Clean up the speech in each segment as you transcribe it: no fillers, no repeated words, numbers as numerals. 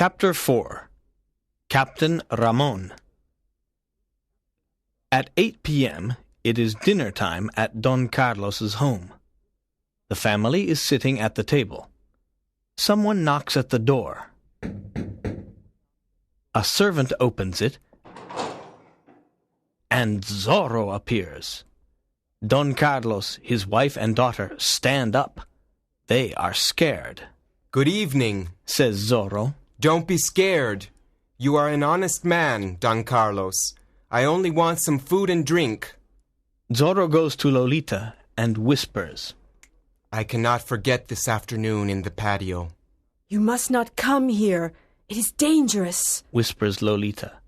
Chapter 4. Captain Ramon. At 8 p.m., it is dinner time at Don Carlos's home. The family is sitting at the table. Someone knocks at the door. A servant opens it, and Zorro appears. Don Carlos, his wife and daughter stand up. They are scared. "Good evening," says Zorro. "Don't be scared. You are an honest man, Don Carlos. I only want some food and drink." Zorro goes to Lolita and whispers, "I cannot forget this afternoon in the patio." "You must not come here. It is dangerous," whispers Lolita.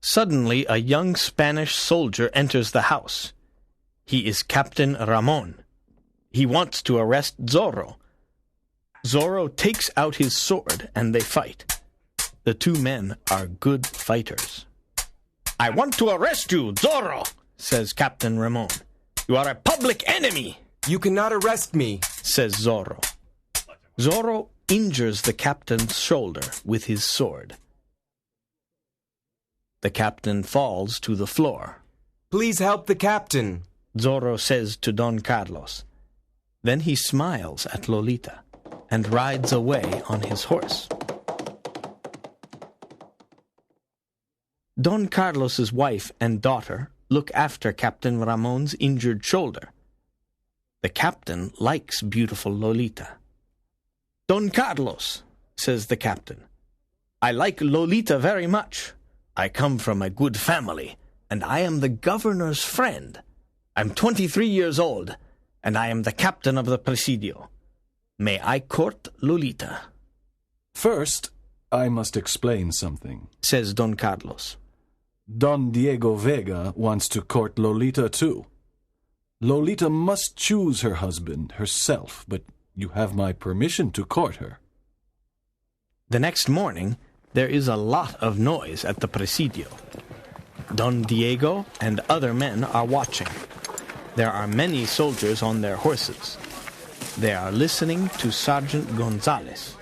Suddenly, a young Spanish soldier enters the house. He is Captain Ramon. He wants to arrest Zorro. Zorro takes out his sword and they fight. The two men are good fighters. "I want to arrest you, Zorro," says Captain Ramon. "You are a public enemy." "You cannot arrest me," says Zorro. Zorro injures the captain's shoulder with his sword. The captain falls to the floor. "Please help the captain," Zorro says to Don Carlos. Then he smiles at Lolita and rides away on his horse. Don Carlos's wife and daughter look after Captain Ramon's injured shoulder. The captain likes beautiful Lolita. "Don Carlos," says the captain, "I like Lolita very much. I come from a good family, and I am the governor's friend. I'm 23 years old, and I am the captain of the Presidio. May I court Lolita?" "First, I must explain something," says Don Carlos. "Don Diego Vega wants to court Lolita too. Lolita must choose her husband herself, but you have my permission to court her." The next morning, there is a lot of noise at the Presidio. Don Diego and other men are watching. There are many soldiers on their horses. They are listening to Sergeant Gonzalez.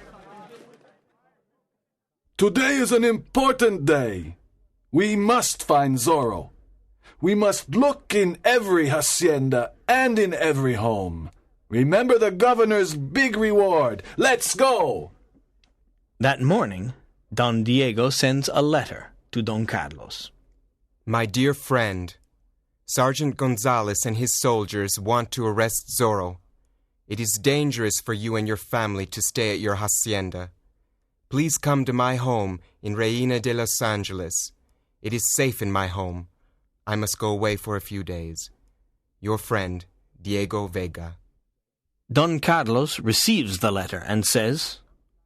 "Today is an important day. We must find Zorro. We must look in every hacienda and in every home. Remember the governor's big reward. Let's go!" That morning, Don Diego sends a letter to Don Carlos. "My dear friend, Sergeant Gonzalez and his soldiers want to arrest Zorro. It is dangerous for you and your family to stay at your hacienda. Please come to my home in Reina de Los Angeles. It is safe in my home. I must go away for a few days. Your friend, Diego Vega." Don Carlos receives the letter and says,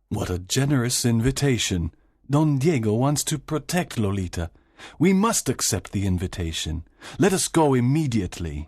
"What a generous invitation. Don Diego wants to protect Lolita. We must accept the invitation. Let us go immediately."